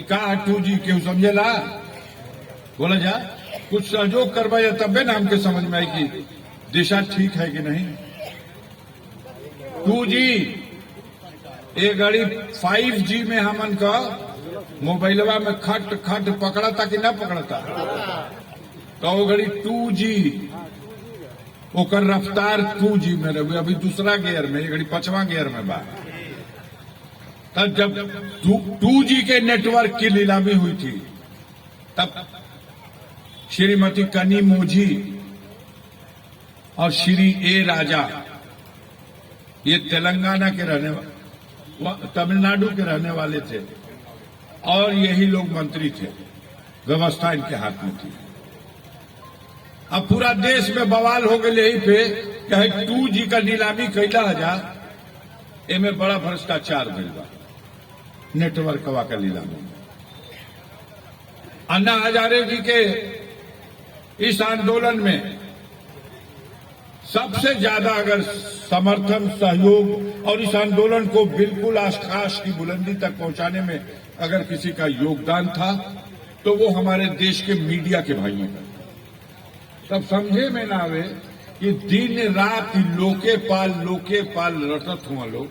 का 2G क्यों समझेला बोला जा कुछ सहयोग करवाया तबे ना हमके समझ में आई कि दिशा ठीक है कि नहीं। 2G ये घड़ी 5G में हमन का मोबाइलवा में खट खट पकड़ता कि ना पकड़ता, तो वो घड़ी 2G ओकर रफ्तार 2G में रहे, अभी दूसरा गियर में, ये घड़ी 5वां गियर में बा। तब जब 2G के नेटवर्क की नीलामी हुई थी तब श्रीमती कनी मोझी और श्री ए राजा, ये तेलंगाना के तमिलनाडु के रहने वाले थे और यही लोग मंत्री थे, व्यवस्था इनके हाथ में थी। अब पूरा देश में बवाल हो गए यही पे कि 2G का नीलामी कैला हजार एमे बड़ा भ्रष्टाचार भइल बा नेटवर्क का नीलामी। अन्ना हजारे जी के इस आंदोलन में सबसे ज्यादा अगर समर्थन, सहयोग और इस आंदोलन को बिल्कुल आकाश की बुलंदी तक पहुंचाने में अगर किसी का योगदान था तो वो हमारे देश के मीडिया के भाइयों का। तब समझे में ना आवे कि दिन रात लोके पाल रटत हुआ लोग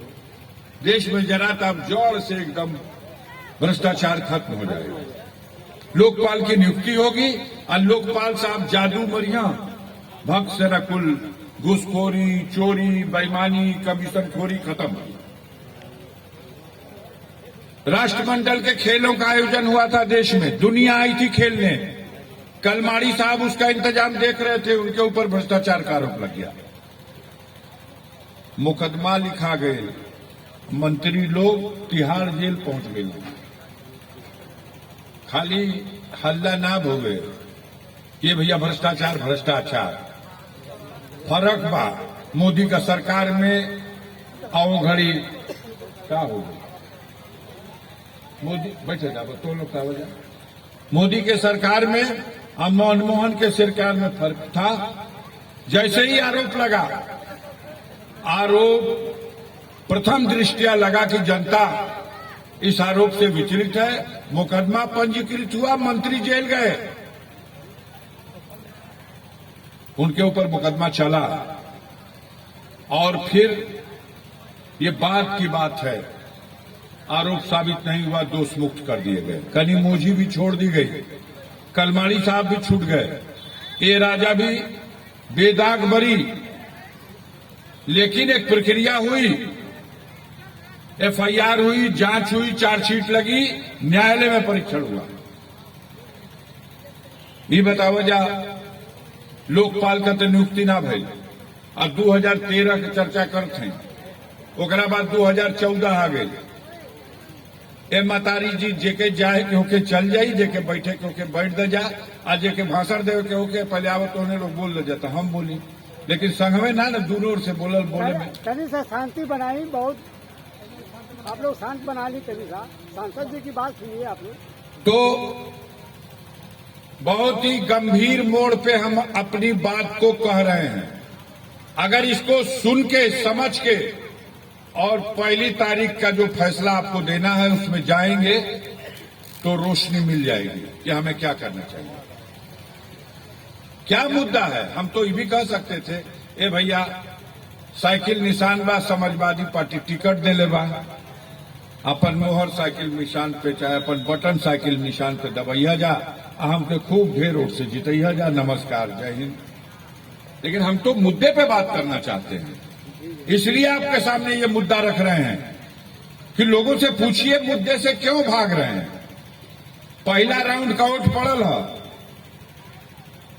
देश में जरा तब जोर से एकदम भ्रष्टाचार खत्म हो जाएगा। लोकपाल की नियुक्ति होगी और लोकपाल साहब जादू मरिया भक्त से रकुल घूसखोरी, चोरी, बेईमानी, कमीशनखोरी खत्म। राष्ट्रमंडल के खेलों का आयोजन हुआ था देश में, दुनिया आई थी खेलने, कलमाड़ी साहब उसका इंतजाम देख रहे थे, उनके ऊपर भ्रष्टाचार का आरोप लग गया, मुकदमा लिखा गए, मंत्री लोग तिहाड़ जेल पहुंच गए। खाली हल्ला ना भोगे ये भैया भ्रष्टाचार फर्क बा मोदी का सरकार में आओ घड़ी क्या हो गई। मोदी बैठे जा तो लोग क्या वजह मोदी के सरकार में और मनमोहन के सरकार में फर्क था। जैसे ही आरोप लगा, आरोप प्रथम दृष्टया लगा कि जनता इस आरोप से विचलित है, मुकदमा पंजीकृत हुआ, मंत्री जेल गए, उनके ऊपर मुकदमा चला और फिर ये बात की बात है, आरोप साबित नहीं हुआ, दोष मुक्त कर दिए गए। कनी मोझी भी छोड़ दी गई, कलमाड़ी साहब भी छूट गए, ए राजा भी बेदाग बरी। लेकिन एक प्रक्रिया हुई, FIR हुई, जांच हुई, चार्जशीट लगी, न्यायालय में परीक्षण हुआ। ये बताओ जा लोकपाल का तो नियुक्ति ना भई, अब 2013 की चर्चा करते हैं, ओकरा बाद 2014 आ गई। ए मतारी जी जेके जाए के होके चल जाई, जेके बैठे के होके बैठ दे जा, आज जेके भाषण दे के होके पहले आवत होने लोग बोल दे जाता, हम बोली, लेकिन संघवे ना दूर ओर से बोले में कभी से शांति बनाई, बहुत आप लोग शांत बना ली। कभी सा सांसद जी की बात सुनिए आप लोग। तो बहुत ही गंभीर मोड़ पे हम अपनी बात को कह रहे हैं। अगर इसको सुन के समझ के और 1 तारीख का जो फैसला आपको देना है उसमें जाएंगे तो रोशनी मिल जाएगी कि हमें क्या करना चाहिए, क्या मुद्दा है। हम तो ये भी कह सकते थे, ए भैया साइकिल निशान बा, समाजवादी पार्टी टिकट दे ले बा, अपन मोहर साइकिल निशान पे चाहे अपन बटन साइकिल निशान पे दबैया जा, हमके खूब ढेर वोट से जितैया जा, नमस्कार, जय हिंद। लेकिन हम तो मुद्दे पे बात करना चाहते हैं, इसलिए आपके सामने ये मुद्दा रख रहे हैं कि लोगों से पूछिए मुद्दे से क्यों भाग रहे हैं। पहला राउंड का वोट पड़ल है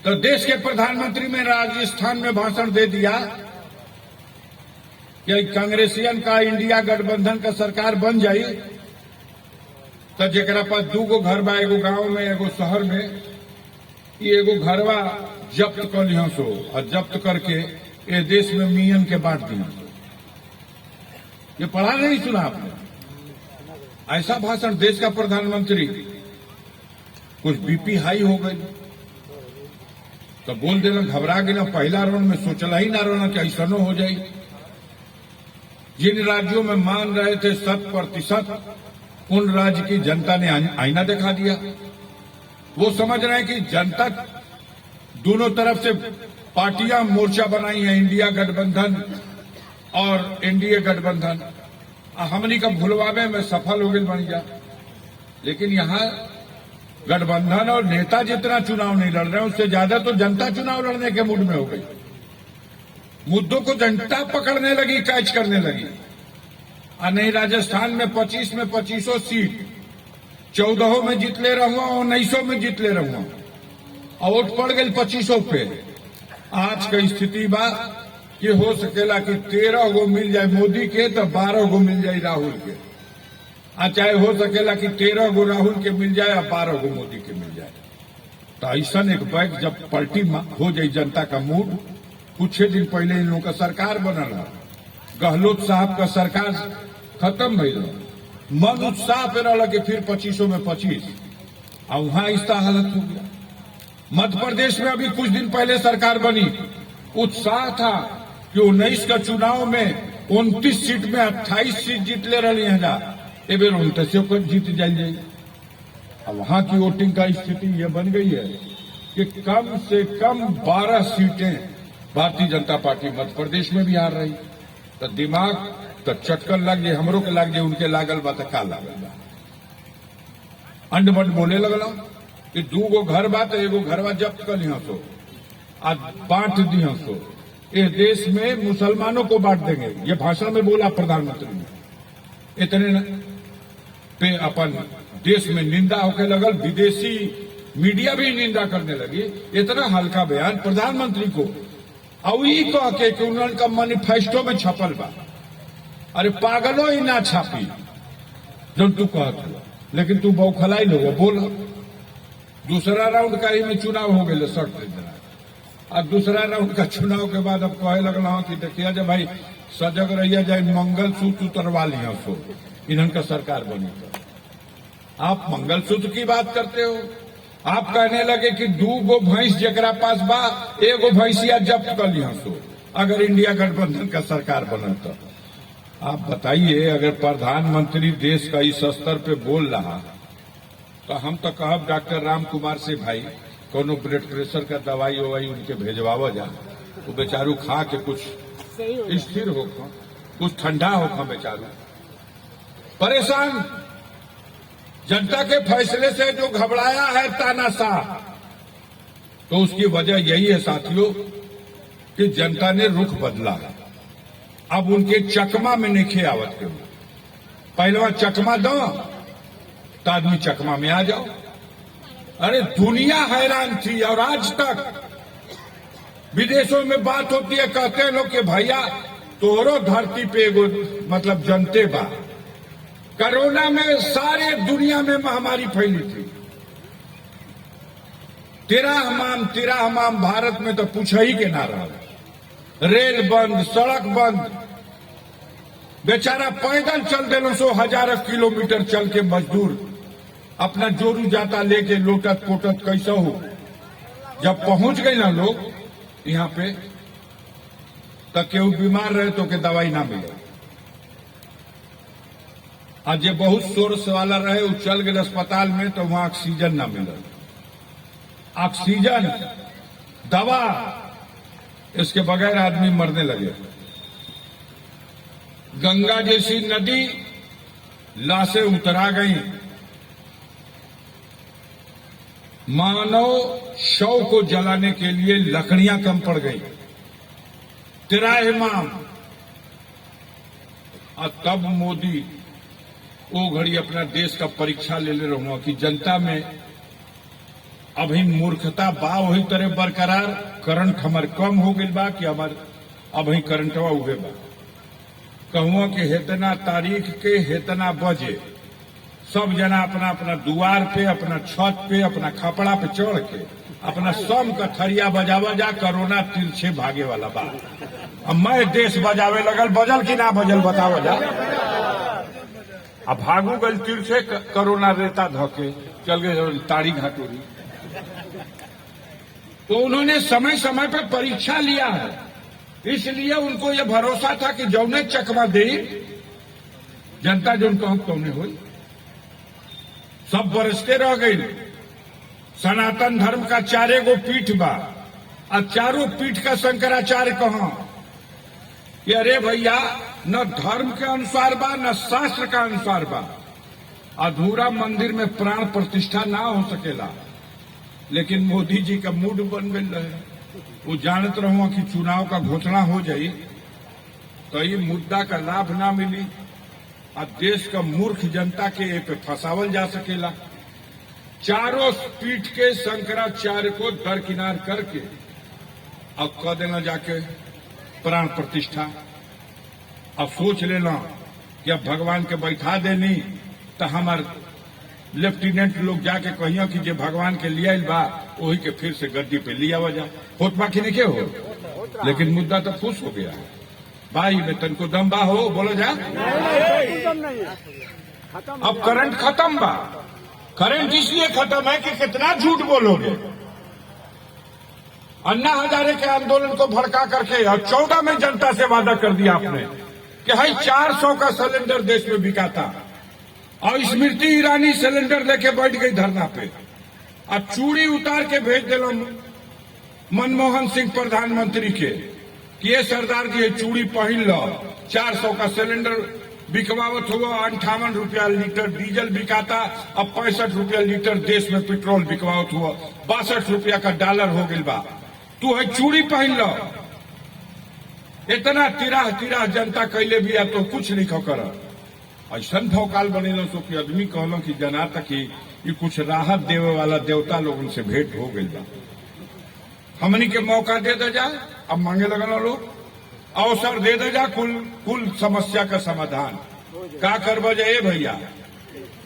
तो देश के प्रधानमंत्री ने राजस्थान में भाषण दे दिया कि कांग्रेसियन का इंडिया गठबंधन का सरकार बन जाई तो जेकरा पास 2 घर बा, एगो गांव में एगो शहर में, ये एगो घरवा जब्त कर लिया सो और जब्त करके ये देश में मियन के बांट दिया। ये पढ़ा नहीं सुना आपने? ऐसा भाषण देश का प्रधानमंत्री, कुछ बीपी हाई हो गई तो बोल देना, घबरा गया। पहला राउंड में सोचला ही ना रहना कि ऐसा हो जाए। जिन राज्यों में मान रहे थे 100% उन राज्य की जनता ने आईना दिखा दिया। वो समझ रहे हैं कि जनता दोनों तरफ से पार्टियां मोर्चा बनाई हैं, इंडिया गठबंधन और एनडीए गठबंधन, हमनी का भुलवावे में सफल हो गई बन जा। लेकिन यहां गठबंधन और नेता जितना चुनाव नहीं लड़ रहे हैं, उससे ज्यादा तो जनता चुनाव लड़ने के मूड में हो गई। मुद्दों को जनता पकड़ने लगी, कैच करने लगी। और नहीं, राजस्थान में 25 में 25 सीट 14 में जीतले रहूंगा, 19 में जीतले रहूंगा, और वोट पड़ गई 25 पे। आज का स्थिति बा कि हो सकेला कि 13 गो मिल जाए मोदी के तो 12 गो मिल जाए राहुल के, चाहे हो सकेला कि 13 गो राहुल के मिल जाए और 12 गो मोदी के मिल जाए। तो ऐसा एक बैग जब पलटी हो जाए जनता का मूड। कुछ दिन पहले इन लोगों का सरकार बनल है, गहलोत साहब का सरकार खत्म भइल, मन उत्साह पे रहा कि फिर 25 में 25, और वहां ऐसा हालत हो गया। मध्य प्रदेश में अभी कुछ दिन पहले सरकार बनी, उत्साह था कि 19 का चुनाव में 29 सीट में 28 सीट जीत ले रही है, ए बेर 29 पर जीत जाइए। अब वहां की वोटिंग का स्थिति यह बन गई है कि कम से कम 12 सीटें भारतीय जनता पार्टी मध्य प्रदेश में भी हार रही। तो दिमाग तो चटकन लग जाए, हमरों के लग जाए, उनके लागल बा तो का लागल बा। अंड बंड बोले लगल कि 2 गो घर बा तो एगो घरवा जब्त कर लिया सो, आज बांट दिया सो, इस देश में मुसलमानों को बांट देंगे, ये भाषण में बोला प्रधानमंत्री ने। इतने पे अपन देश में निंदा होके लगल, विदेशी मीडिया भी निंदा करने लगी। इतना हल्का बयान प्रधानमंत्री को, और ई कह के कि उनका मैनिफेस्टो में छपल बा। अरे पागलों ही ना छापी जो तू कहत, लेकिन तू बौखलाई लोगो बोल। दूसरा राउंड का ही में चुनाव हो गए 60 दिन, और दूसरा राउंड का चुनाव के बाद अब कहे लगल कि देखिए जब भाई सजग रहिए, जाए मंगलसूत्र उतरवा लिया सो इन्हन का सरकार बनी। तो आप मंगलसूत्र की बात करते हो। आप कहने लगे कि 2 गो भैंस जकरा पास बा, 1 गो भैंसिया जब्त कर लिया सो अगर इंडिया गठबंधन का सरकार बना। तो आप बताइए, अगर प्रधानमंत्री देश का इस स्तर पे बोल रहा तो हम तो कहब डॉक्टर राम कुमार से भाई कोनो ब्लड प्रेशर का दवाई ववाई उनके भेजवावा जा, वो बेचारू खा के कुछ स्थिर हो, कुछ ठंडा हो, बेचारू परेशान। जनता के फैसले से जो घबराया है तानाशाह, तो उसकी वजह यही है साथियों कि जनता ने रुख बदला है। अब उनके चकमा में नहीं आवत के, पहलवा चकमा दो तो आदमी चकमा में आ जाओ। अरे दुनिया हैरान थी, और आज तक विदेशों में बात होती है, कहते हैं लोग कि भैया तोरो धरती पे एगो मतलब जनते बा। कोरोना में सारे दुनिया में महामारी फैली थी, तेरा हमाम भारत में तो पूछा ही के ना रहा। रेल बंद, सड़क बंद, बेचारा पैदल चल देलो सो हजारों किलोमीटर चल के मजदूर अपना जोरू जाता लेके लोटत पोटत कैसा हो। जब पहुंच गए ना लोग यहाँ पे, तब केहू बीमार रहे तो के दवाई ना मिले। आज जे बहुत सोर्स वाला रहे वो चल गए अस्पताल में तो वहां ऑक्सीजन ना मिले। ऑक्सीजन, दवा, इसके बगैर आदमी मरने लगे। गंगा जैसी नदी, लाशें उतरा गई। मानव शव को जलाने के लिए लकड़ियां कम पड़ गई, तिराहिमाम। और तब मोदी वो घड़ी अपना देश का परीक्षा ले ले रहूंगा कि जनता में अभी मूर्खता बा वही तरह बरकरार, करंट हमार कम हो गई बा कि हमार अभी करंटवा उगे बा। कहूँ कि हेतना तारीख के हेतना बजे सब जना अपना अपना दुआर पे, अपना छत पे, अपना खपड़ा पे चढ़ के अपना सम का थरिया बजावा जा, कोरोना तिरछे भागे वाला बा। अब मैं देश बजावे लगल, बजल कि ना बजल बताओ जा। अब भागू गल तिरछे, कोरोना रेता धोके चल गए ताड़ी घाटोरी। तो उन्होंने समय समय पर परीक्षा लिया है, इसलिए उनको यह भरोसा था कि जौने चकमा दे जनता जो कहो तौने हुई। सब बरसते रह गई। सनातन धर्म का 4 गो पीठ बा, और चारों पीठ का शंकराचार्य कहाँ? कि अरे भैया, न धर्म के अनुसार बा न शास्त्र का अनुसार बा। अधूरा मंदिर में प्राण प्रतिष्ठा ना हो सकेला। लेकिन मोदी जी का मूड बन गई रहे। वो जानत रहो कि चुनाव का घोषणा हो जाई तो ये मुद्दा का लाभ ना मिली और देश का मूर्ख जनता के ए पे फंसावल जा सकेला। चारों पीठ के शंकराचार्य को दरकिनार करके अब कह देना जाके प्राण प्रतिष्ठा। अब सोच लेना कि अब भगवान के बैठा देनी तो हमार लेफ्टिनेंट लोग जाके कहियो कि जो भगवान के लिया बा वही के फिर से गद्दी पे लिया वजह होत बाकी नहीं के हो। लेकिन मुद्दा तो फूस हो गया है। भाई में तन को दम बा हो बोलो जा। अब करंट खत्म बा। करंट इसलिए खत्म है कि कितना झूठ बोलोगे। अन्ना हजारे के आंदोलन को भड़का करके और 14 में जनता से वादा कर दिया आपने कि भाई 400 का सिलेंडर देश में बिका था, और स्मृति ईरानी सिलेंडर लेके बैठ गई धरना पे और चूड़ी उतार के भेज दिलो मनमोहन सिंह प्रधानमंत्री के कि ये सरदार जी ये चूड़ी पहन लो। 400 का सिलेंडर बिकवावत हुआ, 58 रुपया लीटर डीजल बिकाता, अब 65 रुपया लीटर देश में पेट्रोल बिकवावत हुआ, 62 रुपया का डॉलर हो गई बा। तू है चूड़ी पहन लो। इतना तिराह जनता कैले भी आ तो कुछ नहीं कर। ऐसा भौकाल बनेलो सो कि आदमी कहलो कि जनाता कि ये कुछ राहत देवे वाला देवता लोगन से भेंट हो गई बा। हमनी के मौका दे दे जा। अब मांगे लगल लोग अवसर दे दे जा कुल समस्या का समाधान का करबा जाए भैया।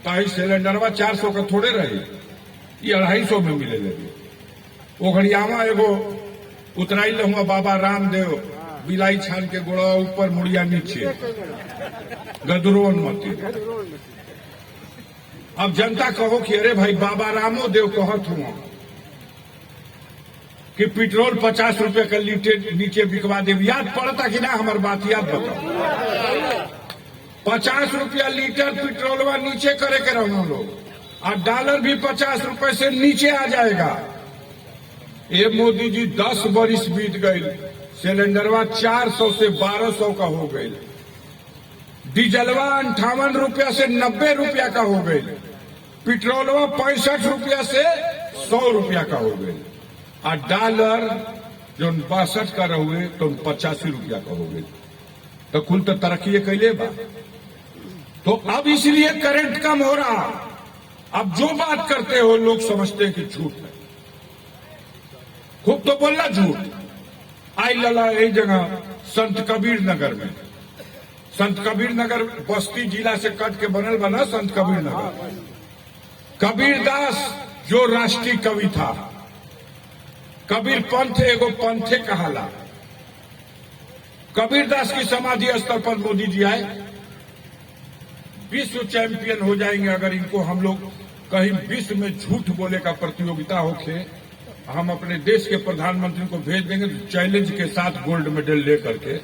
तो सिलेंडरवा 400 का थोड़े रही, ये 250 में मिले लगे। वो घड़ियावा एगो उतराई लूंगा बाबा रामदेव बिलाई छान के गोड़ा ऊपर मुड़िया नीचे गदरोन मती। अब जनता कहो कि अरे भाई बाबा रामो देव कहत हुआ कि पेट्रोल 50 रुपए का लीटर नीचे बिकवा दे। याद पड़ता कि ना हमारी बात याद बताओ। 50 रुपया लीटर पेट्रोलवा नीचे करे के रहो लोग, और डॉलर भी 50 रुपए से नीचे आ जाएगा। ये मोदी जी 10 बरिस बीत गई, सिलेंडरवा 400 से 1200 का हो गई, डीजलवा 58 रुपया से 90 रुपया का हो गई, पेट्रोलवा 65 रुपया से 100 रुपया का हो गई, और डॉलर जो 62 का रहुए तो 85 रुपया का हो गई। तो कुल तो तरक्की कैले बा। तो अब इसलिए करंट कम हो रहा। अब जो बात करते हो लोग समझते हैं कि झूठ है। खूब तो बोलना झूठ। आई लला एक जगह संत कबीर नगर में, संत कबीर नगर बस्ती जिला से कट के बनल बना संत कबीर नगर। कबीरदास जो राष्ट्रीय कवि था, कबीर पंथ एगो पंथे कहाला। कबीरदास की समाधि स्थल पर मोदी जी आए। विश्व चैंपियन हो जाएंगे अगर इनको हम लोग कहीं विश्व में झूठ बोले का प्रतियोगिता होके। हम अपने देश के प्रधानमंत्री को भेज देंगे चैलेंज के साथ गोल्ड मेडल लेकर के।